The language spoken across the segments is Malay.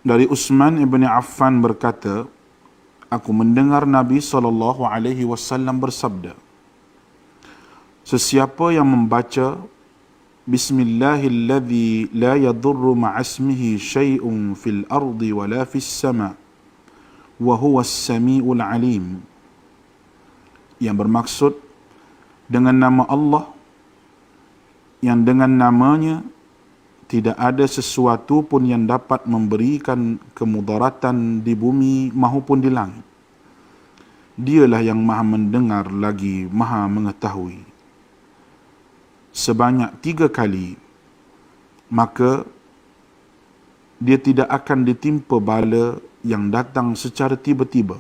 Dari Utsman ibn Affan berkata, aku mendengar Nabi SAW bersabda, sesiapa yang membaca Bismillahilladzi la yadurru ma'asmihi syai'un fil ardi wala fis sama' wa huwas sami'ul alim, yang bermaksud dengan nama Allah yang dengan namanya tidak ada sesuatu pun yang dapat memberikan kemudaratan di bumi maupun di langit. Dialah yang maha mendengar lagi maha mengetahui. Sebanyak 3 kali, maka dia tidak akan ditimpa bala yang datang secara tiba-tiba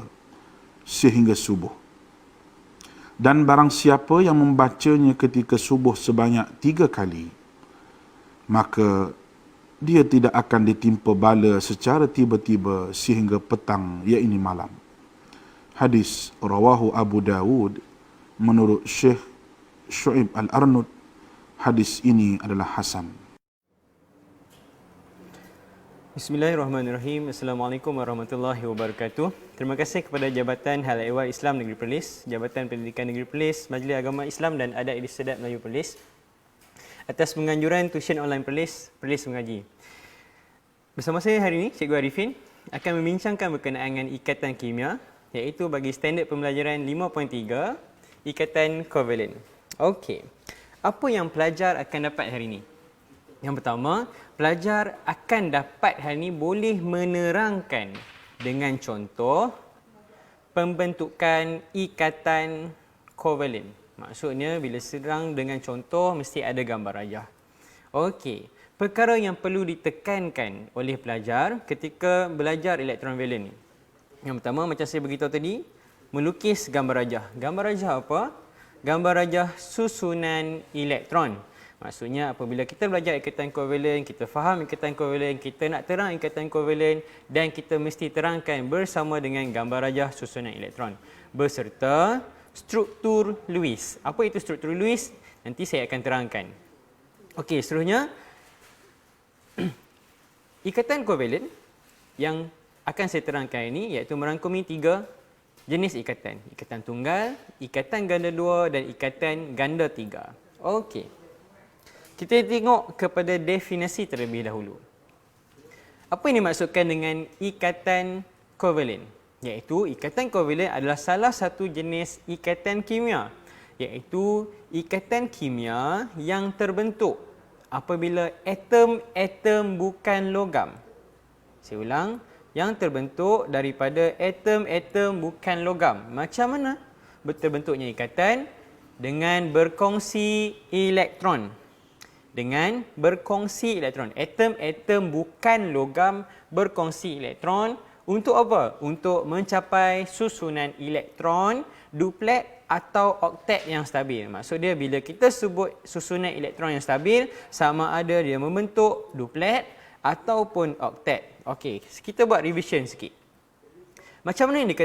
sehingga subuh. Dan barang siapa yang membacanya ketika subuh sebanyak 3 kali, maka dia tidak akan ditimpa bala secara tiba-tiba sehingga petang, iaitu malam. Hadis rawahu Abu Dawud menurut Syekh Syu'ib Al-Arnud. Hadis ini adalah hasan. Bismillahirrahmanirrahim. Assalamualaikum warahmatullahi wabarakatuh. Terima kasih kepada Jabatan Hal Ehwal Islam Negeri Perlis, Jabatan Pendidikan Negeri Perlis, Majlis Agama Islam dan Adat Istiadat Melayu Perlis atas penganjuran tuition online Perlis Mengaji. Bersama saya hari ini, Cikgu Arifin akan membincangkan berkenaan dengan ikatan kimia, iaitu bagi standard pembelajaran 5.3, ikatan kovalen. Okey. Apa yang pelajar akan dapat hari ini? Yang pertama, pelajar akan dapat hari ini boleh menerangkan dengan contoh pembentukan ikatan kovalen. Maksudnya bila serang dengan contoh mesti ada gambar rajah. Okey, perkara yang perlu ditekankan oleh pelajar ketika belajar elektron valen ni. Yang pertama, macam saya beritahu tadi, melukis gambar rajah. Gambar rajah apa? Gambar rajah susunan elektron. Maksudnya apabila kita belajar ikatan kovalen, kita faham ikatan kovalen, kita nak terang ikatan kovalen dan kita mesti terangkan bersama dengan gambar rajah susunan elektron beserta struktur Lewis. Apa itu struktur Lewis? Nanti saya akan terangkan. Okey, seterusnya ikatan kovalen yang akan saya terangkan ini iaitu merangkumi 3 jenis ikatan. Ikatan tunggal, ikatan ganda 2 dan ikatan ganda 3. Okey. Kita tengok kepada definisi terlebih dahulu. Apa yang dimaksudkan dengan ikatan kovalen? Iaitu ikatan kovalen adalah salah satu jenis ikatan kimia, iaitu ikatan kimia yang terbentuk apabila atom-atom bukan logam. Saya ulang, yang terbentuk daripada atom-atom bukan logam. Macam mana terbentuknya ikatan? Dengan berkongsi elektron. Dengan berkongsi elektron. Atom-atom bukan logam berkongsi elektron. Untuk apa? Untuk mencapai susunan elektron, duplet atau oktet yang stabil. Maksud dia bila kita sebut susunan elektron yang stabil, sama ada dia membentuk duplet ataupun oktet. Okey, kita buat revision sikit. Macam mana yang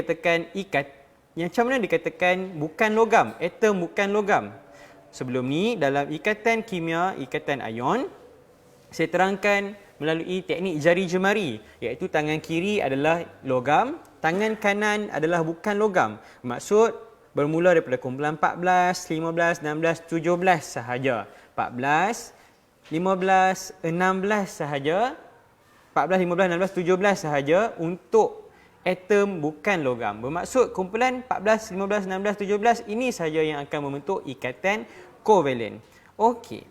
dikatakan bukan logam, atom bukan logam? Sebelum ni dalam ikatan kimia, ikatan ion, saya terangkan melalui teknik jari jemari, iaitu tangan kiri adalah logam, tangan kanan adalah bukan logam. Maksud bermula daripada kumpulan 14, 15, 16, 17 sahaja. 14, 15, 16 sahaja. 14, 15, 16, 17 sahaja untuk atom bukan logam. Bermaksud kumpulan 14, 15, 16, 17 ini sahaja yang akan membentuk ikatan kovalen. Okey.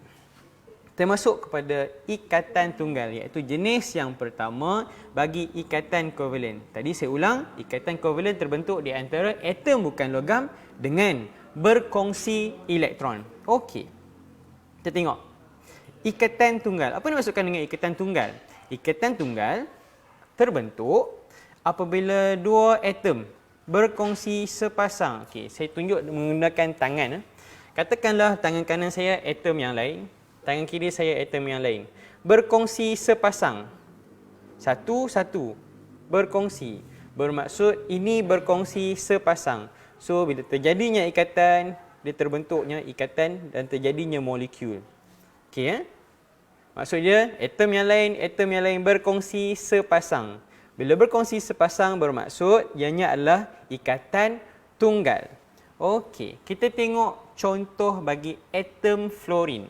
Termasuk kepada ikatan tunggal, iaitu jenis yang pertama bagi ikatan kovalen. Tadi saya ulang, ikatan kovalen terbentuk di antara atom bukan logam dengan berkongsi elektron. Okey. Kita tengok. Ikatan tunggal. Apa yang dimaksudkan dengan ikatan tunggal? Ikatan tunggal terbentuk apabila 2 atom berkongsi sepasang. Okey, saya tunjuk menggunakan tangan. Katakanlah tangan kanan saya atom yang lain, tangan kiri saya atom yang lain. Berkongsi sepasang. Satu-satu. Berkongsi. Bermaksud ini berkongsi sepasang. So, bila terjadinya ikatan, dia terbentuknya ikatan dan terjadinya molekul. Okey, Maksudnya atom yang lain berkongsi sepasang. Bila berkongsi sepasang bermaksud ianya adalah ikatan tunggal. Okey, kita tengok contoh bagi atom fluorin.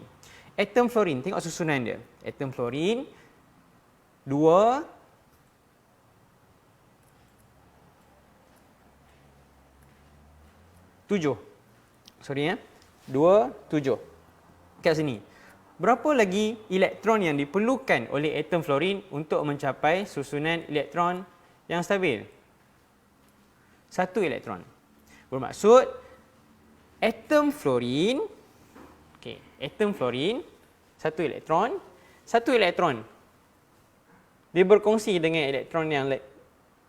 Atom fluorin, tengok susunan dia. Atom fluorin 2 7. Sorry 2 7. Kat sini. Berapa lagi elektron yang diperlukan oleh atom fluorin untuk mencapai susunan elektron yang stabil? 1 elektron. Bermaksud atom fluorin, okey, atom fluorin 1 elektron, 1 elektron dia berkongsi dengan elektron yang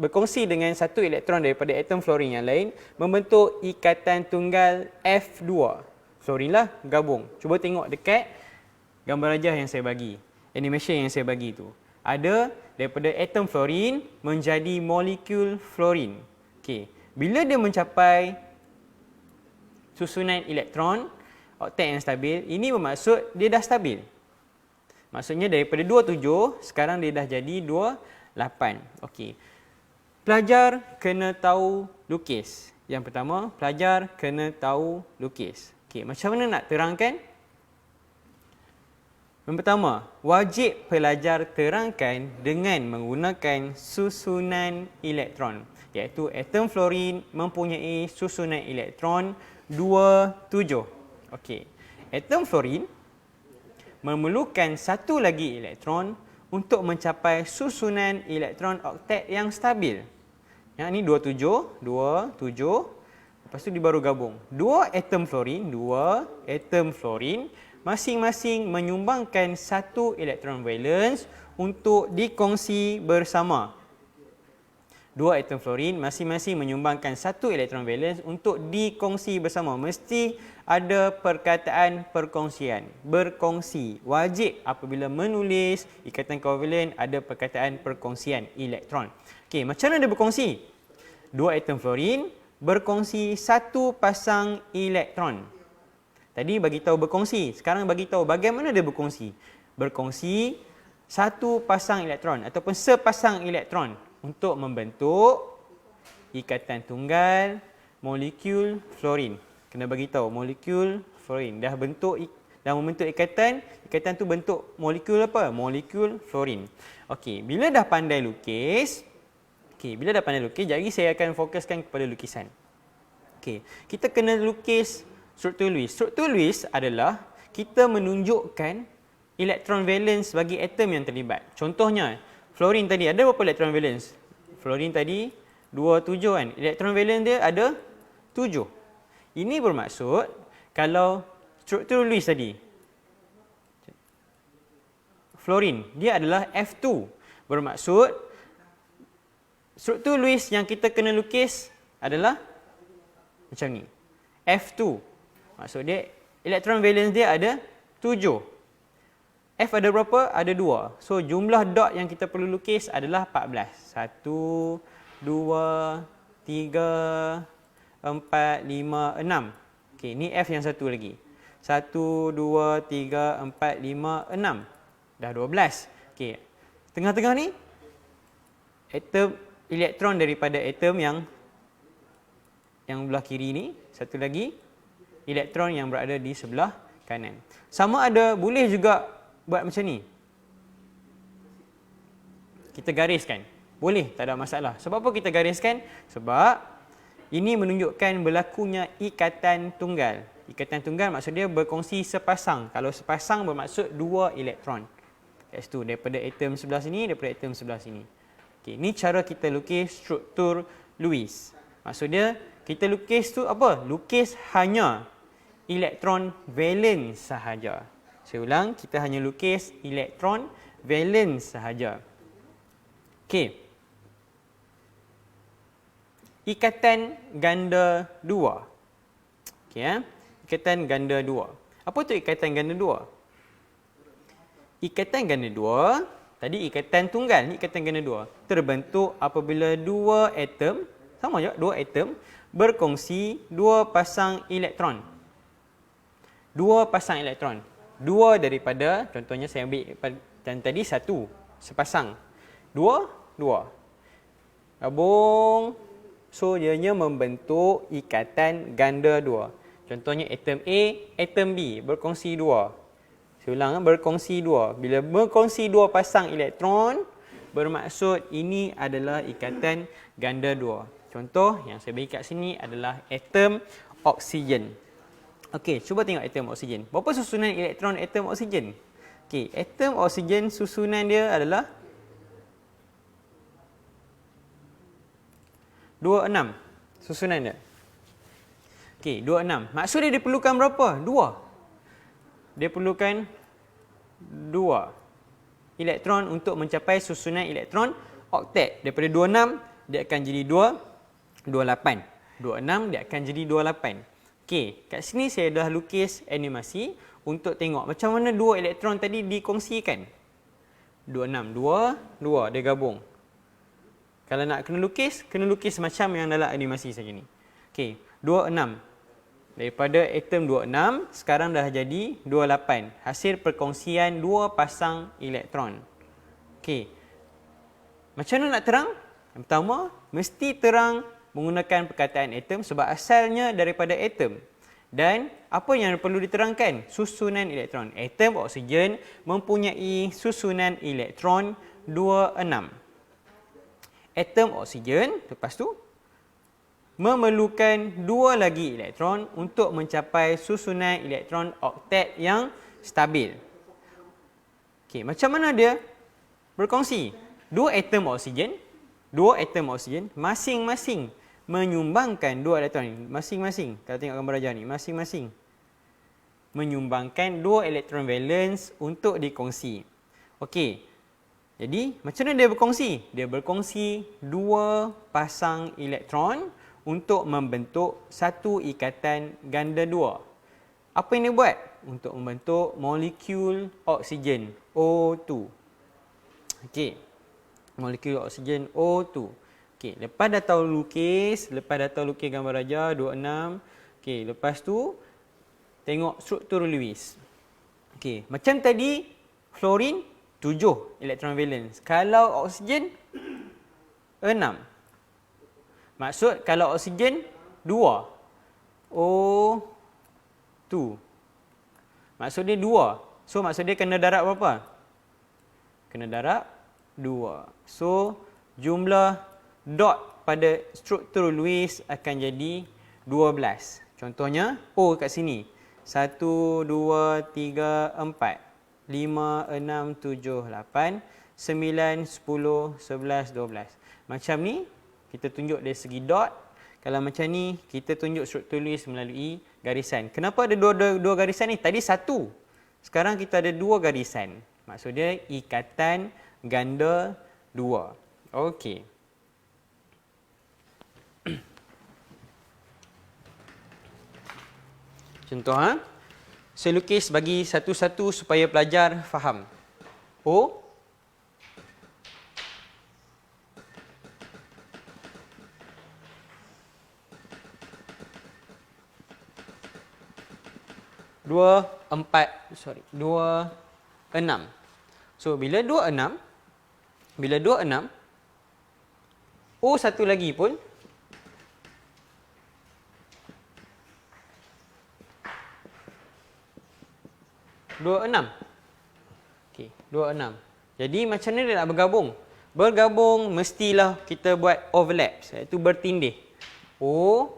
berkongsi dengan 1 elektron daripada atom fluorin yang lain membentuk ikatan tunggal F2. Fluorin lah gabung. Cuba tengok dekat gambar rajah yang saya bagi, animation yang saya bagi tu. Ada daripada atom fluorin menjadi molekul fluorin. Okey, bila dia mencapai susunan elektron oktet yang stabil, ini bermaksud dia dah stabil. Maksudnya daripada 27 sekarang dia dah jadi 28. Okey. Pelajar kena tahu lukis. Yang pertama, pelajar kena tahu lukis. Okey, macam mana nak terangkan? Yang pertama, wajib pelajar terangkan dengan menggunakan susunan elektron, iaitu atom fluorin mempunyai susunan elektron 27. Okey. Atom fluorin memerlukan satu lagi elektron untuk mencapai susunan elektron oktet yang stabil. Yang ini 27, 27. Lepas tu dia baru gabung. Dua atom fluorin masing-masing menyumbangkan satu elektron valence untuk dikongsi bersama. Dua atom fluorin masing-masing menyumbangkan satu elektron valence untuk dikongsi bersama. Mesti ada perkataan perkongsian. Berkongsi. Wajib apabila menulis ikatan kovalen ada perkataan perkongsian elektron. Okey, macam mana dia berkongsi? Dua atom fluorin berkongsi satu pasang elektron. Tadi bagi tahu berkongsi, sekarang bagi tahu bagaimana dia berkongsi. Berkongsi satu pasang elektron ataupun sepasang elektron untuk membentuk ikatan tunggal molekul fluorin. Kena bagi tahu molekul fluorin dah membentuk ikatan tu bentuk molekul apa? Molekul fluorin. Okey, bila dah pandai lukis, jap lagi saya akan fokuskan kepada lukisan. Okey, kita kena lukis struktur Lewis. Struktur Lewis adalah kita menunjukkan elektron valence bagi atom yang terlibat. Contohnya, fluorin tadi ada berapa elektron valence? Fluorin tadi 27 kan. Elektron valence dia ada 7. Ini bermaksud kalau struktur Lewis tadi, fluorin dia adalah F2. Bermaksud struktur Lewis yang kita kena lukis adalah macam ni. F2. Maksud dia elektron valence dia ada 7. F ada berapa? Ada 2. So jumlah dot yang kita perlu lukis adalah 14. 1, 2, 3, 4, 5, 6. Okey, ni F yang satu lagi. 1, 2, 3, 4, 5, 6. Dah 12. Okey. Tengah-tengah ni atom elektron daripada atom yang belah kiri ni, satu lagi elektron yang berada di sebelah kanan. Sama ada boleh juga buat macam ni. Kita gariskan. Boleh, tak ada masalah. Sebab apa kita gariskan? Sebab ini menunjukkan berlakunya ikatan tunggal. Ikatan tunggal maksud dia berkongsi sepasang. Kalau sepasang bermaksud dua elektron. Kat situ, daripada atom sebelah sini, daripada atom sebelah sini. Okey, ini cara kita lukis struktur Lewis. Maksud dia, kita lukis tu apa? Lukis hanya elektron valence sahaja. Saya ulang, kita hanya lukis elektron valence sahaja. Okey. Ikatan ganda 2. Okey ya. Ikatan ganda 2. Apa tu ikatan ganda 2? Ikatan ganda 2, tadi ikatan tunggal, ni ikatan ganda 2. Terbentuk apabila dua atom, sama je, dua atom berkongsi dua pasang elektron. Dua pasang elektron. 2 daripada, contohnya saya ambil yang tadi 1, sepasang. 2, 2. Gabung. So, ianya membentuk ikatan ganda 2. Contohnya atom A, atom B berkongsi 2. Saya ulang, berkongsi 2. Bila berkongsi 2 pasang elektron, bermaksud ini adalah ikatan ganda 2. Contoh yang saya beri kat sini adalah atom oksigen. Okey, cuba tengok atom oksigen. Berapa susunan elektron atom oksigen? Okey, atom oksigen susunan dia adalah 26. Susunan dia. Okey, 26. Maksud dia perlukan berapa? 2. Dia perlukan 2 elektron untuk mencapai susunan elektron oktet. Daripada 26 dia akan jadi 28. 26 dia akan jadi 28. Okey, kat sini saya dah lukis animasi untuk tengok macam mana 2 elektron tadi dikongsikan. 26, 2 dia gabung. Kalau nak kena lukis macam yang dalam animasi saya ni. Okey, 26. Daripada atom 26 sekarang dah jadi 28. Hasil perkongsian 2 pasang elektron. Okey. Macam mana nak terang? Yang pertama, mesti terang menggunakan perkataan atom sebab asalnya daripada atom. Dan apa yang perlu diterangkan? Susunan elektron. Atom oksigen mempunyai susunan elektron 26. Atom oksigen lepas tu memerlukan 2 lagi elektron untuk mencapai susunan elektron oktet yang stabil. Okey, macam mana dia berkongsi? 2 atom oksigen masing-masing menyumbangkan 2 elektron. Masing-masing. Kalau tengok gambar ajar ni, masing-masing menyumbangkan 2 elektron valence untuk dikongsi. Okey. Jadi, macam mana dia berkongsi? Dia berkongsi 2 pasang elektron untuk membentuk satu ikatan ganda 2. Apa yang dia buat? Untuk membentuk molekul oksigen O2. Okey. Molekul oksigen O2. Okey, lepas dah tahu lukis gambar ajar 26. Okey, lepas tu tengok struktur Lewis. Okey, macam tadi fluorin 7 elektron valence. Kalau oksigen 6. Maksud kalau oksigen 2 O2. Maksud dia 2. So maksud dia kena darab berapa? Kena darab 2. So jumlah dot pada struktur Lewis akan jadi 12. Contohnya O kat sini. 1, 2, 3, 4. 5, 6, 7, 8, 9, 10, 11, 12. Macam ni, kita tunjuk dari segi dot. Kalau macam ni, kita tunjuk struktur Lewis melalui garisan. Kenapa ada dua garisan ni? Tadi 1. Sekarang kita ada 2 garisan. Maksud dia ikatan ganda 2. Okey. Contoh saya lukis bagi satu-satu supaya pelajar faham. O. Dua, 6. So, bila 26, O satu lagi pun Okey, 26. Jadi macam mana dia nak bergabung? Bergabung mestilah kita buat overlap, iaitu bertindih. O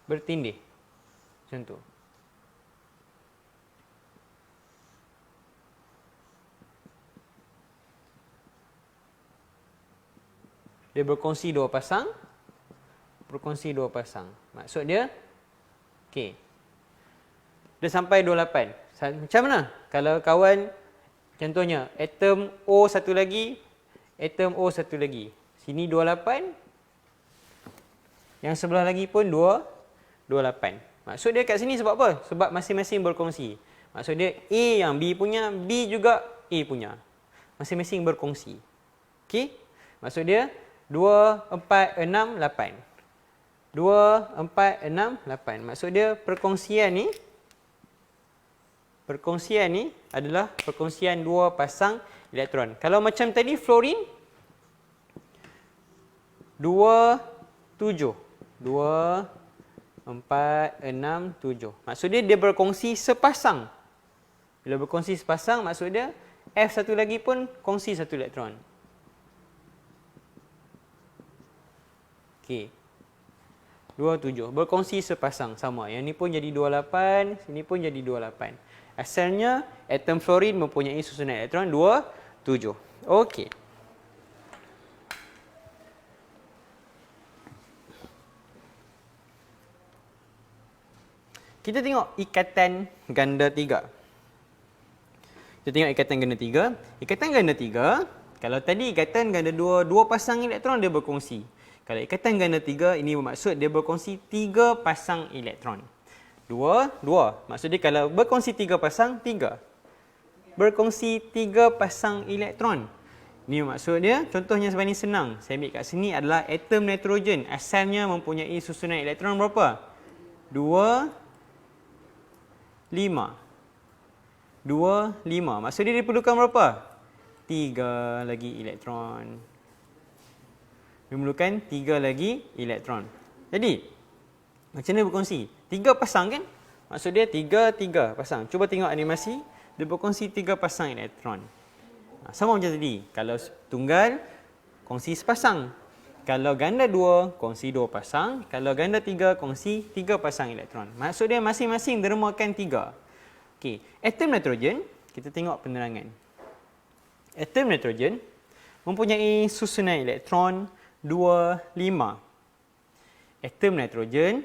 bertindih. Macam tu. Dia berkongsi 2 pasang. Maksud dia, okey. Dia sampai 28. Macam mana? Kalau kawan, contohnya, atom O satu lagi, atom O satu lagi. Sini 28. Yang sebelah lagi pun 28. Maksud dia kat sini sebab apa? Sebab masing-masing berkongsi. Maksud dia A yang B punya, B juga A punya. Masing-masing berkongsi. Okey? Maksud dia, 2, 4, 6, 8. 2, 4, 6, 8. Maksud dia perkongsian ni adalah perkongsian dua pasang elektron. Kalau macam tadi fluorin 2, 7. 2, 4, 6, 7. Maksud dia berkongsi sepasang. Bila berkongsi sepasang, maksud dia F satu lagi pun kongsi satu elektron. Okey. 2, 7. Berkongsi sepasang. Sama. Yang ni pun jadi 28. Sini pun jadi 28. Asalnya, atom fluorin mempunyai susunan elektron 2, 7. Okey. Kita tengok ikatan ganda 3. Kita tengok ikatan ganda 3. Ikatan ganda 3, kalau tadi ikatan ganda 2, dua pasang elektron dia berkongsi. Kalau ikatan ganda 3, ini bermaksud dia berkongsi 3 pasang elektron. 2, 2. Maksud dia kalau berkongsi 3 pasang, 3. Berkongsi 3 pasang elektron. Ini maksud dia, contohnya sebenarnya senang. Saya ambil kat sini adalah atom nitrogen. Asalnya mempunyai susunan elektron berapa? 2, 5. 2, 5. Maksud dia diperlukan berapa? 3 lagi elektron. Memerlukan 3 lagi elektron. Jadi, macam mana berkongsi? 3 pasang kan? Maksud dia 3 pasang. Cuba tengok animasi. Dia berkongsi 3 pasang elektron. Sama macam tadi. Kalau tunggal, kongsi sepasang. Kalau ganda 2, kongsi 2 pasang. Kalau ganda 3, kongsi 3 pasang elektron. Maksud dia masing-masing dermakan 3. Okey, atom nitrogen, kita tengok penerangan. Atom nitrogen mempunyai susunan elektron 2, 5. Atom nitrogen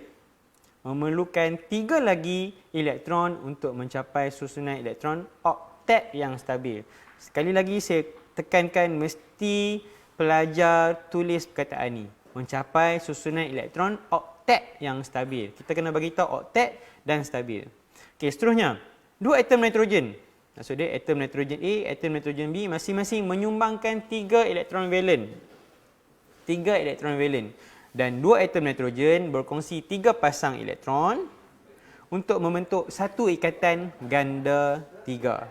memerlukan 3 lagi elektron untuk mencapai susunan elektron oktet yang stabil. Sekali lagi saya tekankan, mesti pelajar tulis perkataan ni. Mencapai susunan elektron oktet yang stabil. Kita kena bagi tahu oktet dan stabil. Okey, seterusnya. 2 atom nitrogen. Maksud dia atom nitrogen A, atom nitrogen B masing-masing menyumbangkan 3 elektron valen. 3 elektron valen. Dan 2 atom nitrogen berkongsi 3 pasang elektron untuk membentuk satu ikatan ganda 3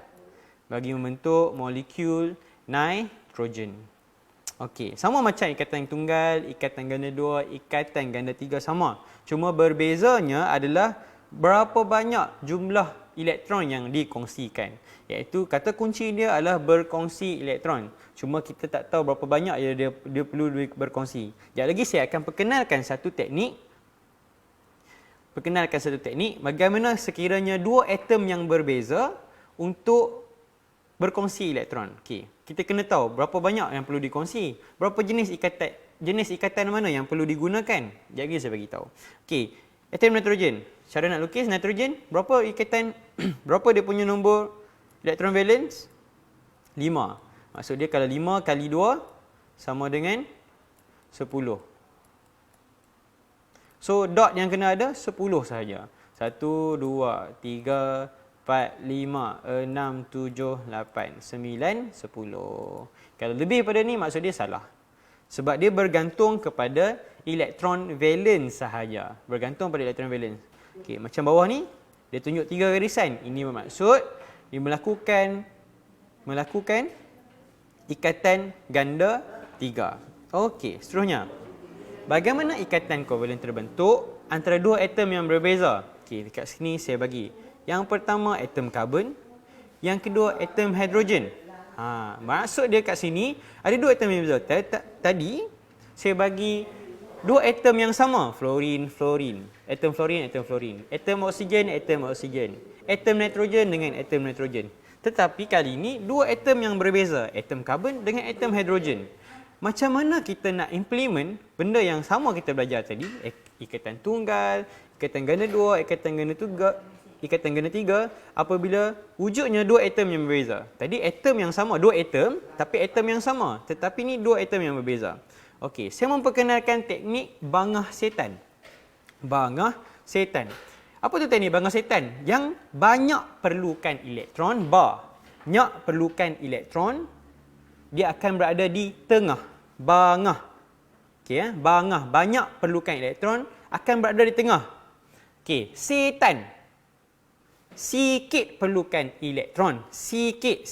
bagi membentuk molekul nitrogen. Okey, sama macam ikatan tunggal, ikatan ganda 2, ikatan ganda 3 sama. Cuma berbezanya adalah berapa banyak jumlah elektron yang dikongsikan. Iaitu kata kunci dia adalah berkongsi elektron. Cuma kita tak tahu berapa banyak dia perlu berkongsi. Sekejap lagi saya akan perkenalkan satu teknik. Bagaimana sekiranya 2 atom yang berbeza untuk berkongsi elektron. Okey, kita kena tahu berapa banyak yang perlu dikongsi. Berapa jenis ikatan mana yang perlu digunakan. Sekejap lagi saya bagi tahu. Okey, atom nitrogen. Cara nak lukis nitrogen, berapa ikatan, berapa dia punya nombor elektron valence? 5. Maksud dia kalau 5 kali 2 sama dengan 10. So, dot yang kena ada 10 sahaja. 1, 2, 3, 4, 5, 6, 7, 8, 9, 10. Kalau lebih pada ni, maksud dia salah. Sebab dia bergantung kepada elektron valence sahaja. Bergantung pada elektron valence. Okey, macam bawah ni, dia tunjuk 3 garisan. Ini bermaksud dia melakukan ikatan ganda 3. Okey, seterusnya. Bagaimana ikatan kovalen terbentuk antara 2 atom yang berbeza? Okey, dekat sini saya bagi. Yang pertama atom karbon, yang kedua atom hidrogen. Maksud dia kat sini ada 2 atom yang berbeza. Tadi saya bagi 2 atom yang sama, fluorin, atom fluorin, atom oksigen, atom nitrogen dengan atom nitrogen. Tetapi kali ini 2 atom yang berbeza, atom karbon dengan atom hidrogen. Macam mana kita nak implement benda yang sama kita belajar tadi, ikatan tunggal, ikatan ganda 2, ikatan ganda 3 apabila wujudnya 2 atom yang berbeza. Tadi atom yang sama, 2 atom tapi atom yang sama, tetapi ni 2 atom yang berbeza. Okey, saya memperkenalkan teknik bangah setan. Bangah setan. Apa tu teknik bangah setan? Yang banyak perlukan elektron, banyak perlukan elektron, dia akan berada di tengah. Bangah. Okey, banyak perlukan elektron akan berada di tengah. Okey, setan. Sikit perlukan elektron. Sikit,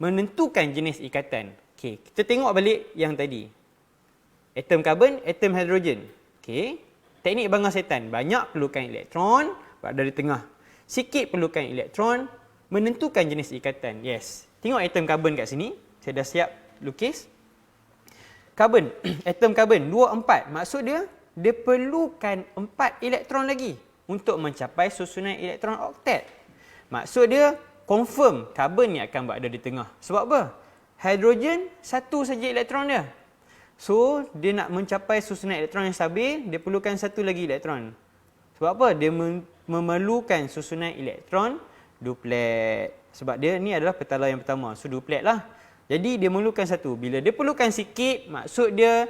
menentukan jenis ikatan. Okey, kita tengok balik yang tadi. Atom karbon, atom hidrogen. Okey, teknik bangah setan. Banyak perlukan elektron berada di tengah. Sikit perlukan elektron menentukan jenis ikatan. Yes. Tengok atom karbon kat sini. Saya dah siap lukis. Karbon, atom karbon 2, 4. Maksud dia perlukan 4 elektron lagi untuk mencapai susunan elektron oktet. Maksud dia confirm karbon ni akan berada di tengah. Sebab apa? Hidrogen satu saja elektron dia. So, dia nak mencapai susunan elektron yang stabil, dia perlukan satu lagi elektron. Sebab apa? Dia memerlukan susunan elektron duplet. Sebab dia ni adalah petala yang pertama. So, duplet lah. Jadi, dia memerlukan satu. Bila dia perlukan sikit, maksud dia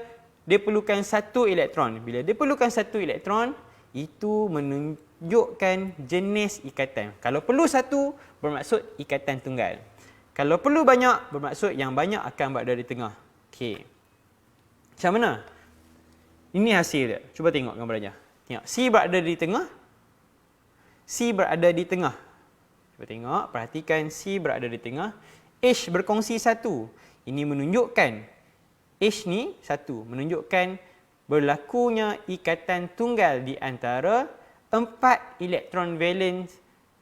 perlukan satu elektron. Bila dia perlukan satu elektron, itu menunjukkan jenis ikatan. Kalau perlu satu, bermaksud ikatan tunggal. Kalau perlu banyak, bermaksud yang banyak akan berada di tengah. Okey. Macam mana? Ini hasil dia. Cuba tengok gambarnya. Tengok. C berada di tengah. C berada di tengah. Cuba tengok. Perhatikan C berada di tengah. H berkongsi satu. Ini menunjukkan H ni satu. Menunjukkan berlakunya ikatan tunggal di antara 4 elektron valens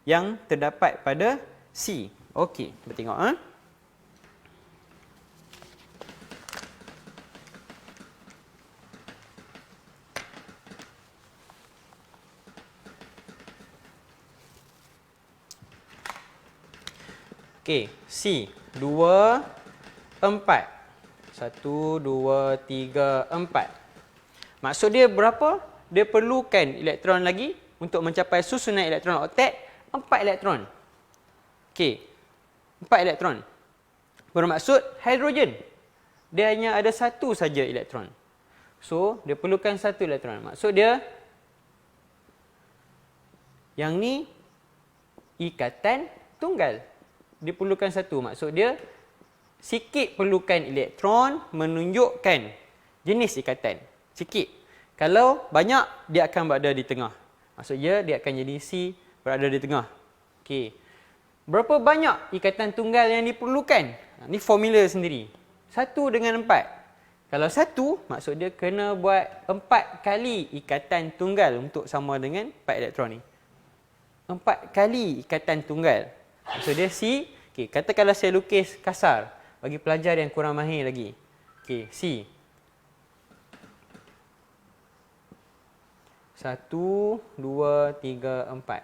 yang terdapat pada C. Okey, kita tengok. Okey, C 2, 4. 1, 2, 3, 4. Maksud dia berapa? Dia perlukan elektron lagi untuk mencapai susunan elektron oktet 4 elektron. Okey, 4 elektron. Bermaksud hidrogen. Dia hanya ada satu saja elektron. So, dia perlukan satu elektron. Maksud dia, yang ni ikatan tunggal. Dia perlukan satu. Maksud dia, sikit perlukan elektron menunjukkan jenis ikatan. Sikit. Kalau banyak, dia akan berada di tengah. Maksud dia akan jadi C berada di tengah. Okey. Berapa banyak ikatan tunggal yang diperlukan? Ini formula sendiri. 1 dengan 4. Kalau 1, maksud dia kena buat 4 kali ikatan tunggal untuk sama dengan 4 elektron ni. 4 kali ikatan tunggal. Maksud dia C. Okay, katakanlah saya lukis kasar bagi pelajar yang kurang mahir lagi. Okay, C. 1, 2, 3, 4.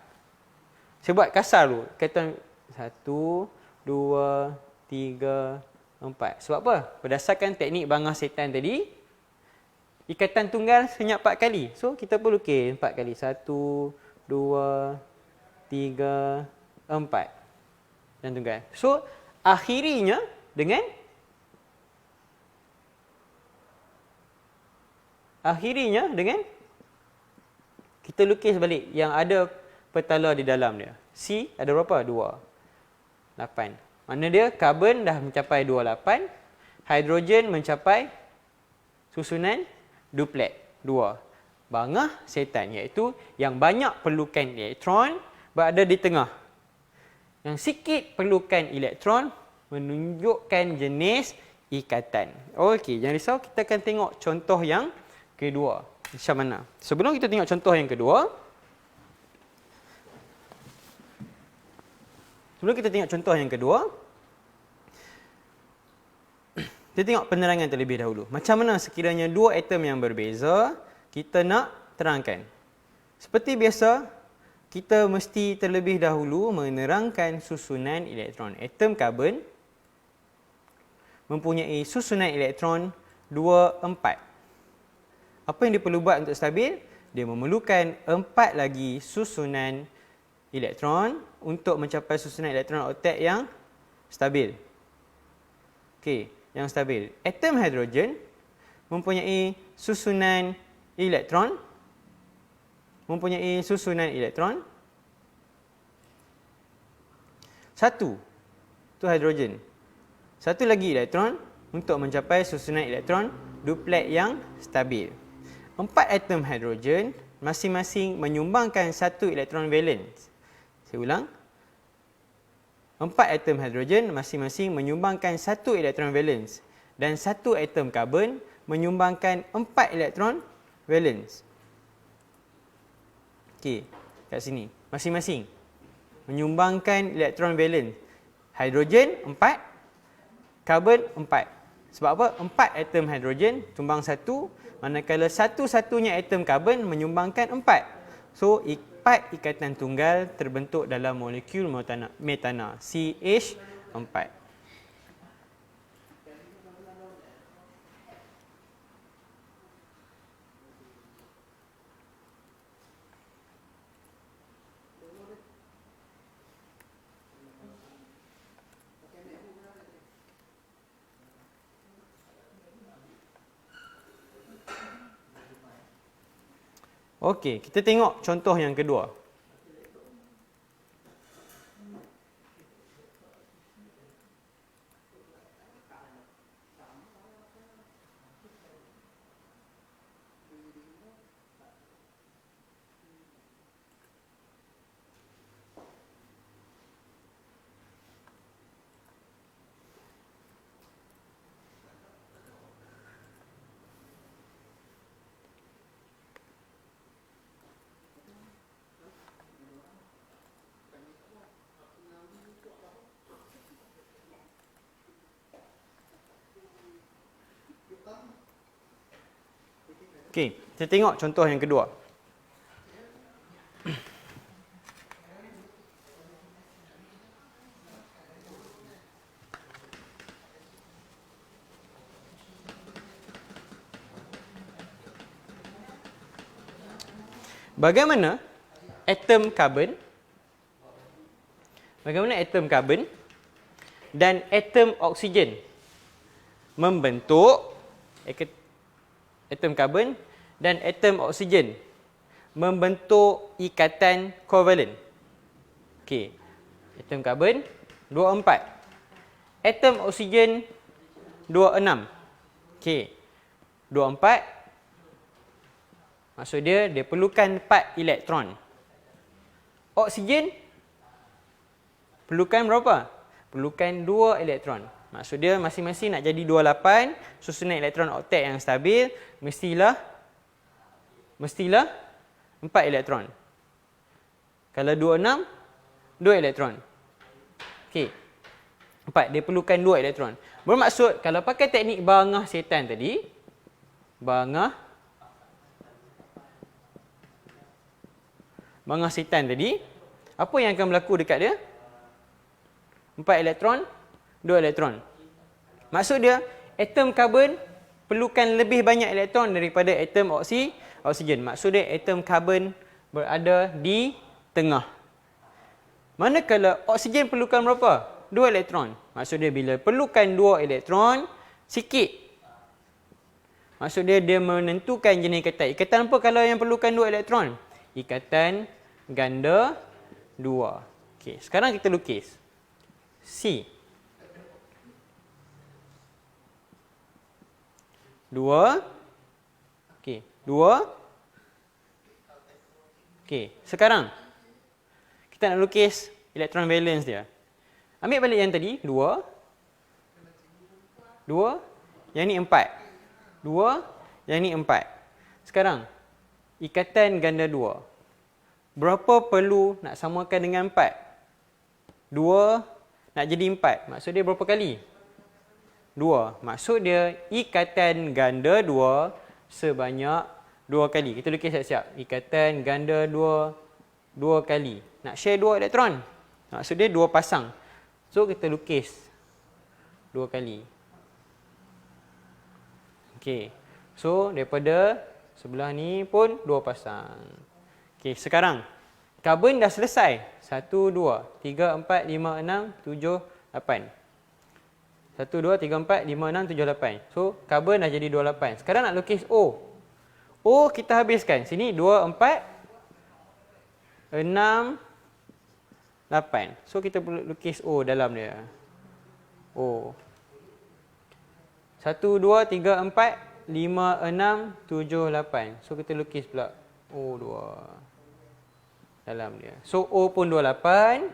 Saya buat kasar dulu. Kata 1, 2, 3, 4. Sebab apa? Berdasarkan teknik bangah setan tadi, ikatan tunggal sebanyak 4 kali. So, kita pun lukis 4 kali. 1, 2, 3, 4. Dan tunggal. So, akhirinya dengan kita lukis balik yang ada petala di dalam dia. C ada berapa? 2. 8. Mana dia? Karbon dah mencapai 28. Hidrogen mencapai susunan duplet. 2. Bangah setan, iaitu yang banyak perlukan elektron berada di tengah. Yang sikit perlukan elektron menunjukkan jenis ikatan. Okey, jangan risau, kita akan tengok contoh yang kedua. Macam mana? Sebelum kita tengok contoh yang kedua, kita tengok penerangan terlebih dahulu. Macam mana sekiranya dua atom yang berbeza, kita nak terangkan. Seperti biasa, kita mesti terlebih dahulu menerangkan susunan elektron. Atom karbon mempunyai susunan elektron 2, 4. Apa yang dia perlu buat untuk stabil? Dia memerlukan 4 lagi susunan elektron untuk mencapai susunan elektron oktet yang stabil. Okey, yang stabil. Atom hidrogen mempunyai susunan elektron 1. Itu hidrogen. 1 lagi elektron untuk mencapai susunan elektron duplet yang stabil. 4 atom hidrogen masing-masing menyumbangkan 1 elektron valens. Saya ulang. 4 atom hidrogen masing-masing menyumbangkan 1 elektron valens dan 1 atom karbon menyumbangkan 4 elektron valens. Okey, kat sini masing-masing menyumbangkan elektron valens. Hidrogen 4, karbon 4. Sebab apa? 4 atom hidrogen tumbang 1, manakala satu-satunya atom karbon menyumbangkan 4. So, 4 ikatan tunggal terbentuk dalam molekul metana CH4. Okey, kita tengok contoh yang kedua. Okey, kita tengok contoh yang kedua. Bagaimana atom karbon dan atom oksigen membentuk atom karbon dan atom oksigen membentuk ikatan kovalen. Okey. Atom karbon 24. Atom oksigen 26. Okey. 24 maksud dia perlukan 4 elektron. Oksigen perlukan berapa? Perlukan 2 elektron. Maksud dia masing-masing nak jadi 28, susunan elektron oktet yang stabil mestilah 4 elektron. Kalau 26, 2 elektron. Okey. 4, dia perlukan 2 elektron. Bermaksud kalau pakai teknik barangah setan tadi, barangah setan tadi, apa yang akan berlaku dekat dia? 4 elektron, 2 elektron. Maksud dia, atom karbon perlukan lebih banyak elektron daripada atom oksigen. Maksud dia, atom karbon berada di tengah. Manakala oksigen perlukan berapa? 2 elektron. Maksud dia, bila perlukan 2 elektron, sikit. Maksud dia, dia menentukan jenis ikatan. Ikatan apa kalau yang perlukan 2 elektron? Ikatan ganda 2. Okey, sekarang kita lukis. C. 2. Okey, 2. Okey, sekarang kita nak lukis elektron valence dia. Ambil balik yang tadi, 2. 2. Yang ni 4. 2. Yang ni 4. Sekarang, ikatan ganda 2. Berapa perlu nak samakan dengan 4? 2 nak jadi 4. Maksud dia berapa kali? 2. Maksud dia ikatan ganda 2 sebanyak 2 kali. Kita lukis siap-siap. Ikatan ganda 2 kali. Nak share 2 elektron. Maksud dia 2 pasang. So kita lukis 2 kali. Okey. So daripada sebelah ni pun 2 pasang. Okey, sekarang karbon dah selesai. 1, 2, 3, 4, 5, 6, 7, 8. 1, 2, 3, 4, 5, 6, 7, 8. So, karbon dah jadi 28. Sekarang nak lukis O. O kita habiskan. Sini 2, 4, 6, 8. So, kita perlu lukis O dalam dia. O. 1, 2, 3, 4, 5, 6, 7, 8. So kita lukis pula O2 dalam dia. So O pun 28.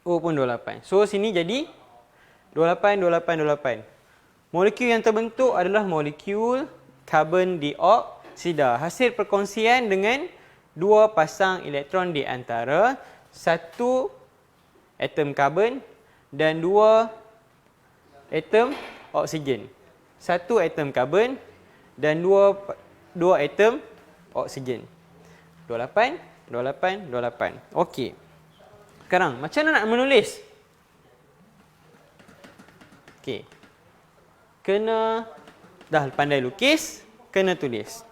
O pun 28. So sini jadi 28, 28, 28. Molekul yang terbentuk adalah molekul karbon dioksida. Hasil perkongsian dengan dua pasang elektron di antara satu atom karbon dan dua atom oksigen. Satu atom karbon dan dua atom oksigen. 28, 28, 28. Okey. Sekarang, macam mana nak menulis? Okey. Kena dah pandai lukis, kena tulis.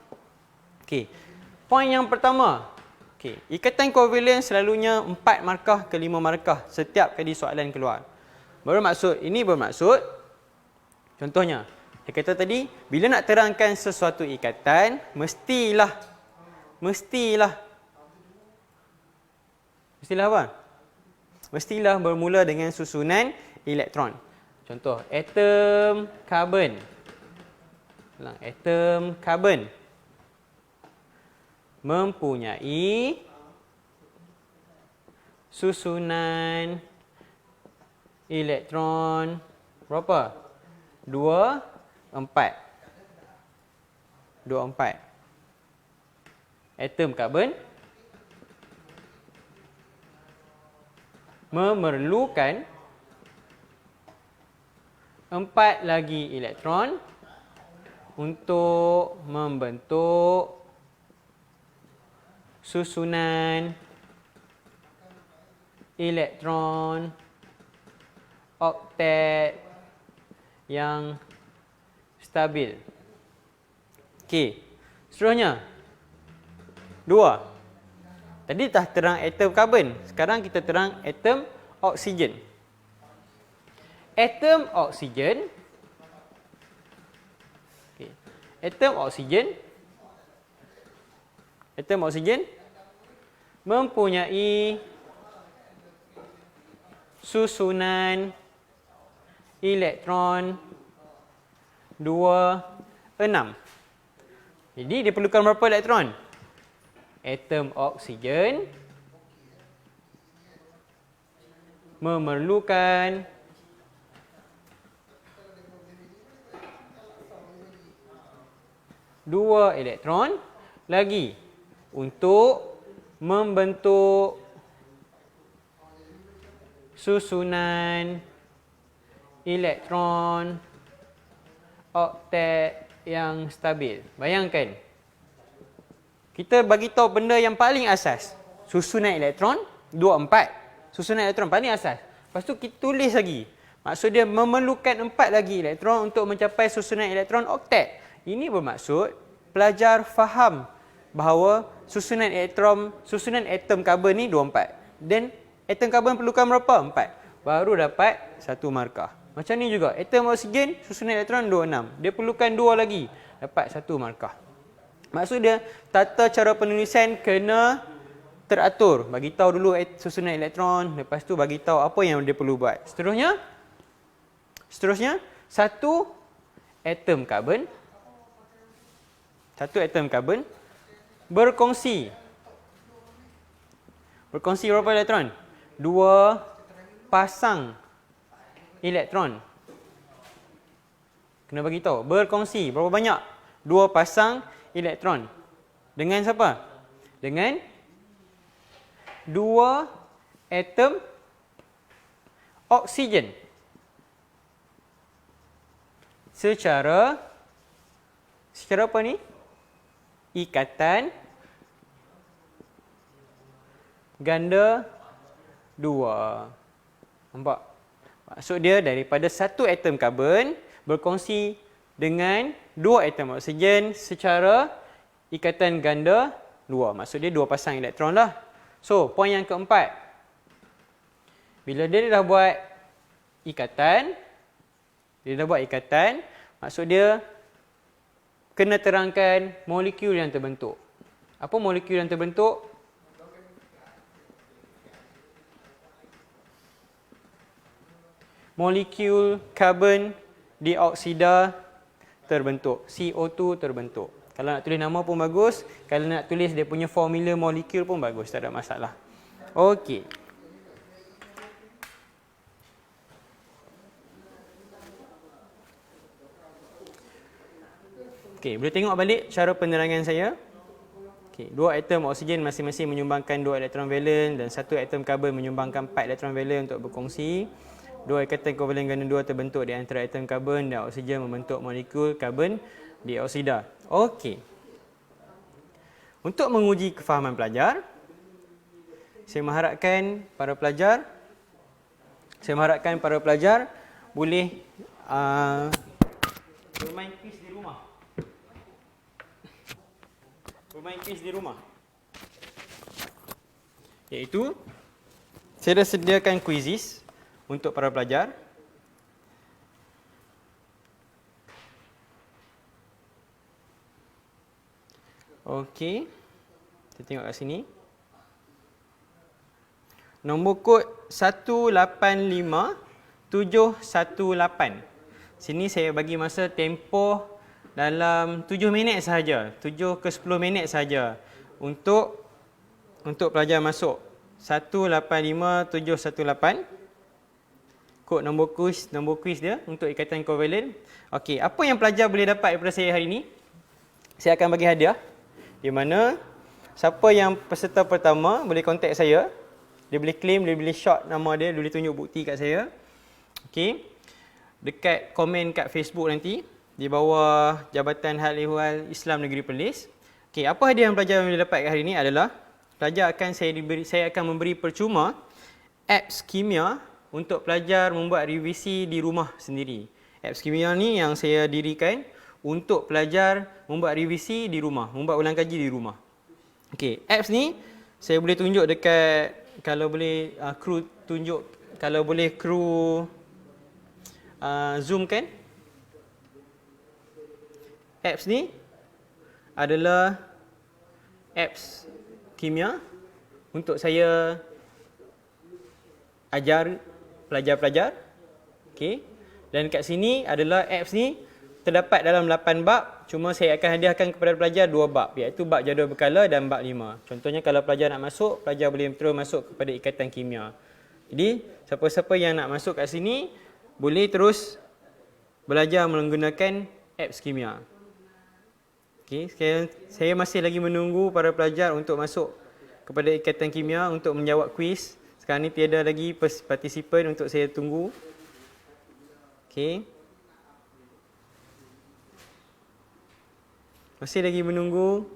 Okey. Poin yang pertama. Okey, ikatan kovalen selalunya 4 markah ke 5 markah setiap kali soalan keluar. Ini bermaksud contohnya, saya kata tadi, bila nak terangkan sesuatu ikatan, mestilah apa? Mestilah bermula dengan susunan elektron. Contoh, atom karbon. Atom karbon mempunyai susunan elektron berapa? 2, 4. Atom karbon memerlukan 4 lagi elektron untuk membentuk susunan elektron oktet yang stabil. Okey, seterusnya 2. Tadi dah terang atom karbon, sekarang kita terang atom oksigen. Atom oksigen, okay. Atom oksigen mempunyai susunan elektron 2, 6. Jadi dia perlukan berapa elektron? Atom oksigen memerlukan 2 elektron lagi untuk membentuk susunan elektron oktet yang stabil. Bayangkan, kita bagi tahu benda yang paling asas. Susunan elektron 2, 4. Susunan elektron paling asas. Lepas tu kita tulis lagi. Maksud dia memerlukan 4 lagi elektron untuk mencapai susunan elektron oktet. Ini bermaksud pelajar faham bahawa susunan atom karbon ni 2, 4. Dan atom karbon perlukan berapa? 4. Baru dapat 1 markah. Macam ni juga, atom oksigen susunan elektron 2, 6. Dia perlukan 2 lagi, dapat 1 markah. Maksud dia, tata cara penulisan kena teratur. Bagi tahu dulu susunan elektron, lepas tu bagi tahu apa yang dia perlu buat. Seterusnya, satu atom karbon berkongsi berapa elektron? 2 pasang elektron. Kena bagi tahu, berkongsi berapa banyak? 2 pasang elektron. Dengan siapa? Dengan 2 atom oksigen. Secara apa ni? Ikatan ganda 2. Nampak? Maksud dia daripada satu atom karbon berkongsi dengan 2 atom oksigen secara ikatan ganda 2. Maksud dia 2 pasang elektron lah. So, poin yang keempat. Bila dia dah buat ikatan, maksud dia kena terangkan molekul yang terbentuk. Apa molekul yang terbentuk? Molekul karbon dioksida terbentuk. CO2 terbentuk. Kalau nak tulis nama pun bagus. Kalau nak tulis dia punya formula molekul pun bagus. Tak ada masalah. Okey. Okey, boleh tengok balik cara penerangan saya. Okey, dua atom oksigen masing-masing menyumbangkan 2 elektron valen dan satu atom karbon menyumbangkan 4 elektron valen untuk berkongsi. Dua ikatan kovalen ganda 2 terbentuk di antara atom karbon dan oksigen membentuk molekul karbon dioksida. Okey. Untuk menguji kefahaman pelajar, saya mengharapkan para pelajar boleh bermain kuis di rumah. Iaitu saya dah sediakan quizzes untuk para pelajar. Okey. Kita tengok kat sini. Nombor kod 185718. Sini saya bagi masa tempoh dalam 7 minit sahaja, 7 ke 10 minit sahaja untuk pelajar masuk. 185718. Kod nombor kuis dia untuk ikatan kovalen. Okey, apa yang pelajar boleh dapat daripada saya hari ini? Saya akan bagi hadiah. Di mana siapa yang peserta pertama boleh kontak saya. Dia boleh claim, dia boleh shot nama dia, dia boleh tunjuk bukti kat saya. Okey. Dekat komen kat Facebook nanti di bawah Jabatan Hal Ehwal Islam Negeri Perlis. Okey, apa hadiah yang pelajar boleh dapat hari ini adalah saya akan memberi percuma apps kimia untuk pelajar membuat revisi di rumah sendiri. Apps kimia ni yang saya dirikan untuk pelajar membuat revisi di rumah, membuat ulang kaji di rumah. Okey, apps ni saya boleh tunjuk dekat, kalau boleh kru tunjuk, kalau boleh kru zoom kan. Apps ni adalah apps kimia untuk saya ajar pelajar-pelajar. Okey. Dan kat sini adalah apps ni terdapat dalam 8 bab, cuma saya akan hadiahkan kepada pelajar 2 bab, iaitu bab jadual berkala dan bab 5. Contohnya kalau pelajar nak masuk, pelajar boleh terus masuk kepada ikatan kimia. Jadi siapa-siapa yang nak masuk kat sini boleh terus belajar menggunakan apps kimia. Okey, saya masih lagi menunggu para pelajar untuk masuk kepada ikatan kimia untuk menjawab kuis. Sekarang ni tiada lagi partisipan untuk saya tunggu. Okey. Masih lagi menunggu.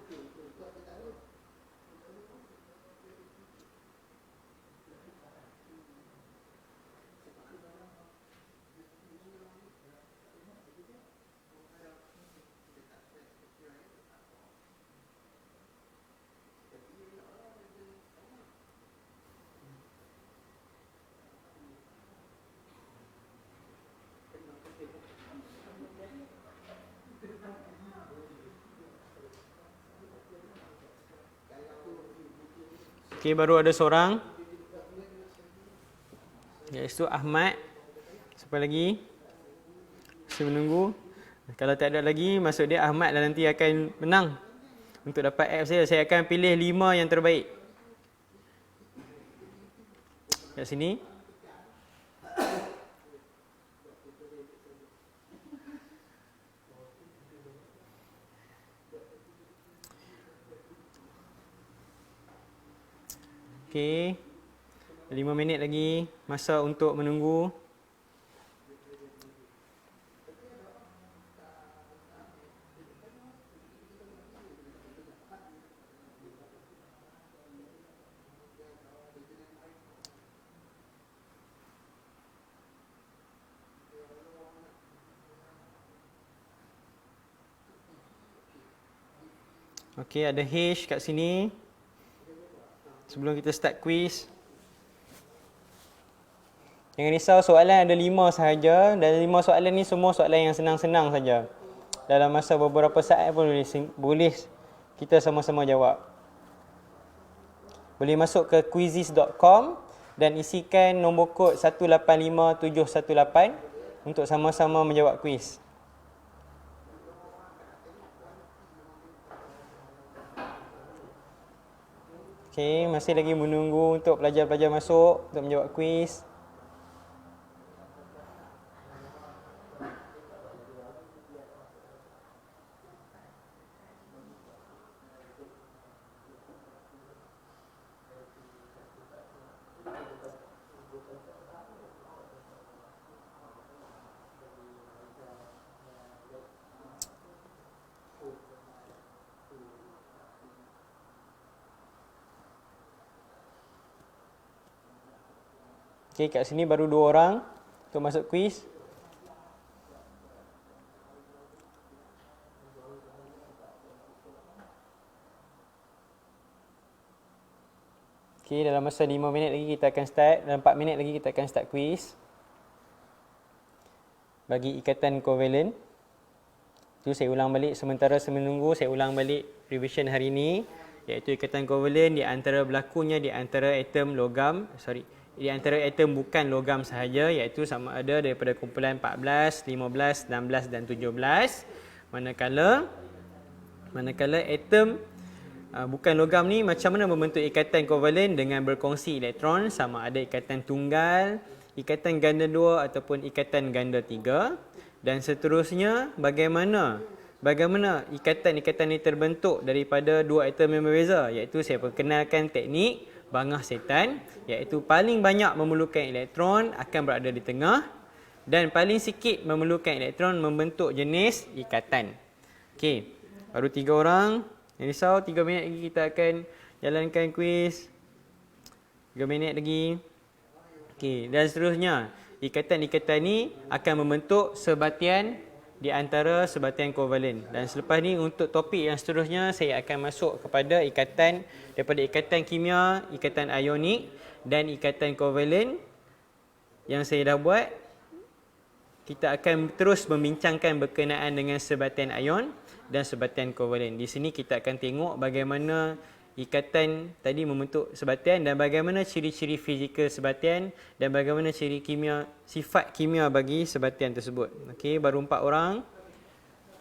Okey, baru ada seorang. Iaitu Ahmad. Siapa lagi? Saya menunggu. Kalau tak ada lagi, maksud dia Ahmad dan nanti akan menang. Untuk dapat apps saya akan pilih 5 yang terbaik. Kat sini. Okey. 5 minit lagi masa untuk menunggu. Okey, ada hash kat sini. Sebelum kita start quiz. Jangan risau, soalan ada 5 sahaja. Dan 5 soalan ni semua soalan yang senang-senang saja. Dalam masa beberapa saat pun boleh kita sama-sama jawab. Boleh masuk ke quizizz.com dan isikan nombor kod 185718 untuk sama-sama menjawab kuis. Okey, masih lagi menunggu untuk pelajar-pelajar masuk untuk menjawab kuis. Okey, kat sini baru 2 orang untuk masuk kuis. Okey, dalam masa 5 minit lagi kita akan start. Dalam 4 minit lagi kita akan start kuis. Bagi ikatan kovalen. Itu saya ulang balik, sementara saya menunggu, saya ulang balik revision hari ini. Iaitu ikatan kovalen di antara berlakunya di antara atom logam, di antara atom bukan logam sahaja, iaitu sama ada daripada kumpulan 14, 15, 16 dan 17. Manakala atom bukan logam ni macam mana membentuk ikatan kovalen dengan berkongsi elektron, sama ada ikatan tunggal, ikatan ganda 2 ataupun ikatan ganda 3, dan seterusnya bagaimana ikatan-ikatan ini terbentuk daripada dua atom yang berbeza, iaitu saya perkenalkan teknik bangah setan, iaitu paling banyak memerlukan elektron akan berada di tengah dan paling sikit memerlukan elektron membentuk jenis ikatan. Okey, baru 3 orang. Jangan risau, 3 minit lagi kita akan jalankan kuis. 3 minit lagi. Okey, dan seterusnya ikatan-ikatan ni akan membentuk sebatian di antara sebatian kovalen. Dan selepas ni untuk topik yang seterusnya saya akan masuk kepada ikatan daripada ikatan kimia, ikatan ionik dan ikatan kovalen yang saya dah buat. Kita akan terus membincangkan berkenaan dengan sebatian ion dan sebatian kovalen. Di sini kita akan tengok bagaimana ikatan tadi membentuk sebatian dan bagaimana ciri-ciri fizikal sebatian dan bagaimana ciri kimia, sifat kimia bagi sebatian tersebut. Okey, baru 4 orang.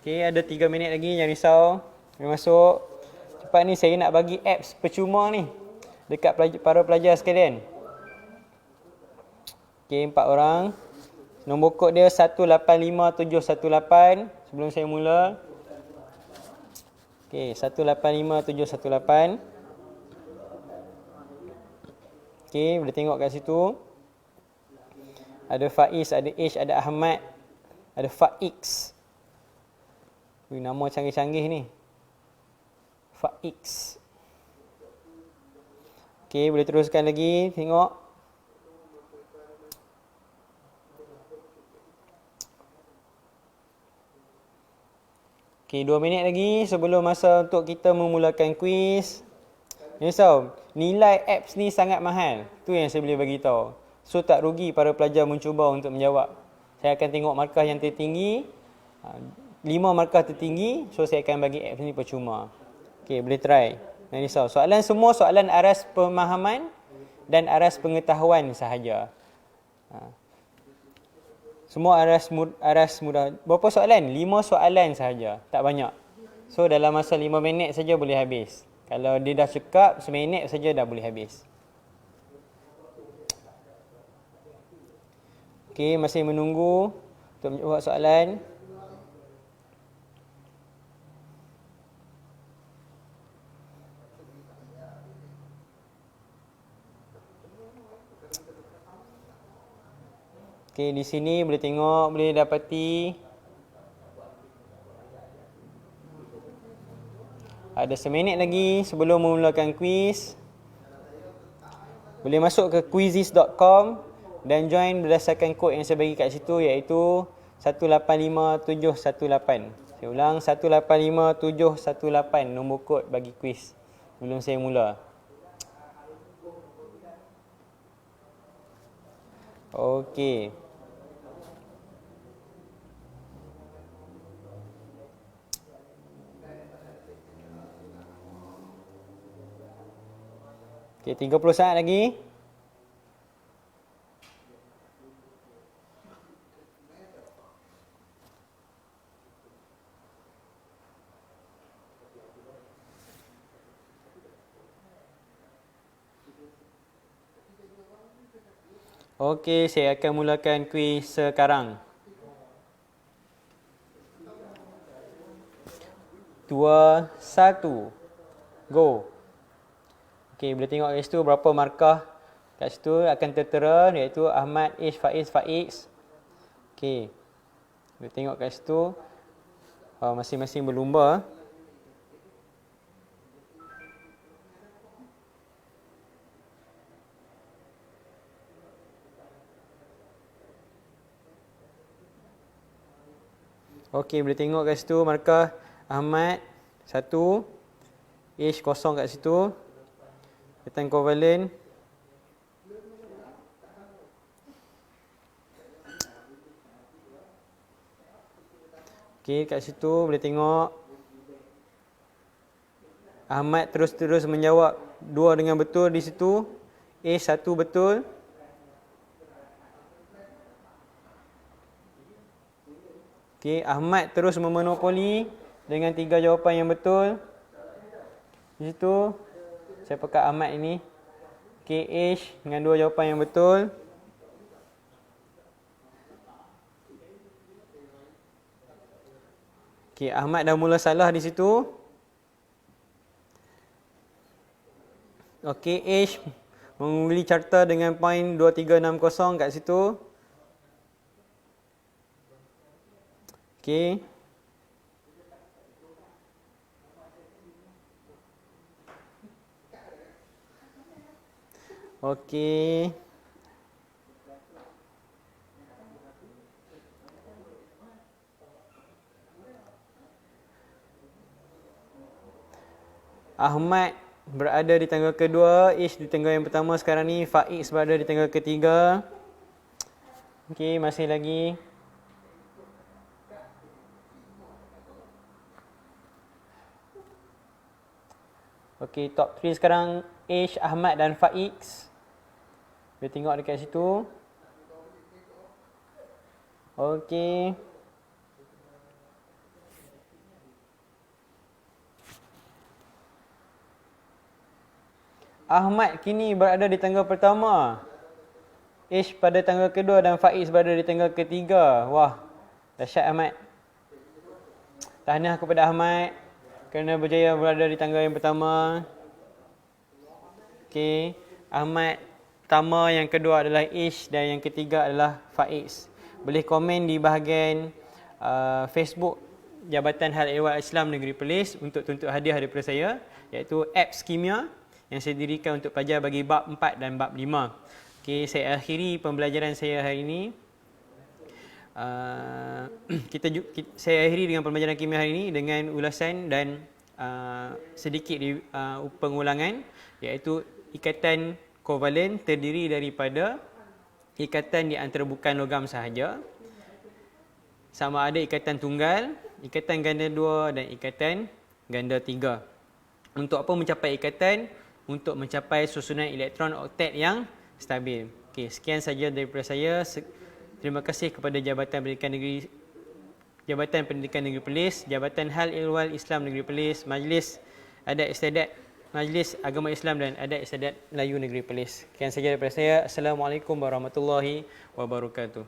Okey, ada 3 minit lagi, jangan risau. Mari masuk. Cepat ni saya nak bagi apps percuma ni dekat para pelajar sekalian. Okey, 4 orang. Nombor kod dia 185718 sebelum saya mula. Okey, 185718. Okey, boleh tengok kat situ. Ada Faiz, ada Ish, ada Ahmad, ada Faiz. Nama canggih-canggih ni. Faiz. Okey, boleh teruskan lagi, tengok. Okey, 2 minit lagi sebelum masa untuk kita memulakan kuis. Risau, nilai apps ni sangat mahal. Tu yang saya boleh bagi tahu. So tak rugi para pelajar mencuba untuk menjawab. Saya akan tengok markah yang tertinggi. 5 markah tertinggi, so saya akan bagi apps ni percuma. Okey, boleh try. Jangan risau. Soalan semua soalan aras pemahaman dan aras pengetahuan sahaja. Semua aras mudah. Berapa soalan? 5 soalan sahaja. Tak banyak. So dalam masa 5 minit saja boleh habis. Kalau dia dah cekap, seminit saja dah boleh habis. Okey, masih menunggu untuk menjawab soalan. Okey, di sini boleh tengok, boleh dapati ada seminit lagi sebelum memulakan kuis. Boleh masuk ke quizizz.com dan join berdasarkan kod yang saya bagi kat situ, iaitu 185718. Saya ulang, 185718 nombor kod bagi kuis sebelum saya mula. Okey. Okey, 30 saat lagi. Okey, saya akan mulakan kuis sekarang. 2, 1. Go. Okey, boleh tengok kat situ berapa markah kat situ akan tertera, iaitu Ahmad, Ish, Faiz, Faiz. Okey. Boleh tengok kat situ masing-masing berlumba. Okey, boleh tengok kat situ markah Ahmad 1, Ish kosong kat situ. Ikatan kovalen. Okey, kat situ boleh tengok Ahmad terus menjawab 2 dengan betul di situ. Ish 1 betul. Okey, Ahmad terus memonopoli dengan 3 jawapan yang betul. Di situ, saya pekat Ahmad ini. Okey, Ish dengan 2 jawapan yang betul. Okey, Ahmad dah mula salah di situ. Okey, Ish mengungguli carta dengan poin 2360 kat situ. Okey. Okey. Ahmad berada di tangga kedua, Ish di tangga yang pertama sekarang ni, Faiz berada di tangga ketiga. Okey, masih lagi. Okey, top 3 sekarang Ish, Ahmad dan Faiz. Boleh tengok dekat situ. Okey. Ahmad kini berada di tangga pertama. Ish pada tangga kedua dan Faiz berada di tangga ketiga. Wah, dahsyat Ahmad. Tahniah kepada Ahmad kerana berjaya berada di tangga yang pertama. Okey, Ahmad pertama, yang kedua adalah Ish dan yang ketiga adalah Faiz. Boleh komen di bahagian Facebook Jabatan Hal Ehwal Islam Negeri Perlis untuk tuntut hadiah daripada saya, iaitu apps Kimia yang saya dirikan untuk pelajar bagi bab 4 dan bab 5. Okey, saya akhiri pembelajaran saya hari ini. Saya akhiri dengan pembelajaran kimia hari ini dengan ulasan dan sedikit pengulangan, iaitu ikatan kovalen terdiri daripada ikatan di antara bukan logam sahaja, sama ada ikatan tunggal, ikatan ganda 2 dan ikatan ganda 3. Untuk apa mencapai ikatan? Untuk mencapai susunan elektron oktet yang stabil. Okey, sekian saja daripada saya. Terima kasih kepada Jabatan Pendidikan Negeri Perlis, Jabatan Hal Ehwal Islam Negeri Perlis, Majlis Adat Istiadat, Majlis Agama Islam dan Adat Istiadat Melayu Negeri Perlis. Sekian saja daripada saya. Assalamualaikum warahmatullahi wabarakatuh.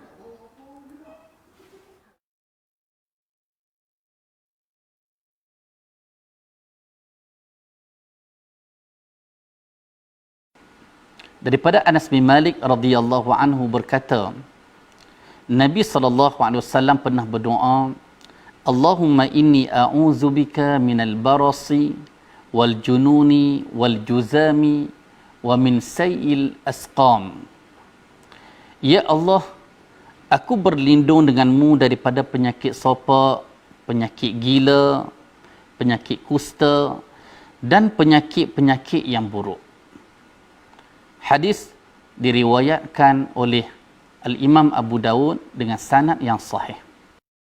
Daripada Anas bin Malik radhiyallahu anhu berkata, Nabi SAW pernah berdoa, Allahumma inni a'udzubika minal barasi wal jununi wal juzami wa min sayil asqam. Ya Allah, aku berlindung denganmu daripada penyakit sopak, penyakit gila, penyakit kusta dan penyakit-penyakit yang buruk. Hadis diriwayatkan oleh Al-Imam Abu Dawud dengan sanad yang sahih.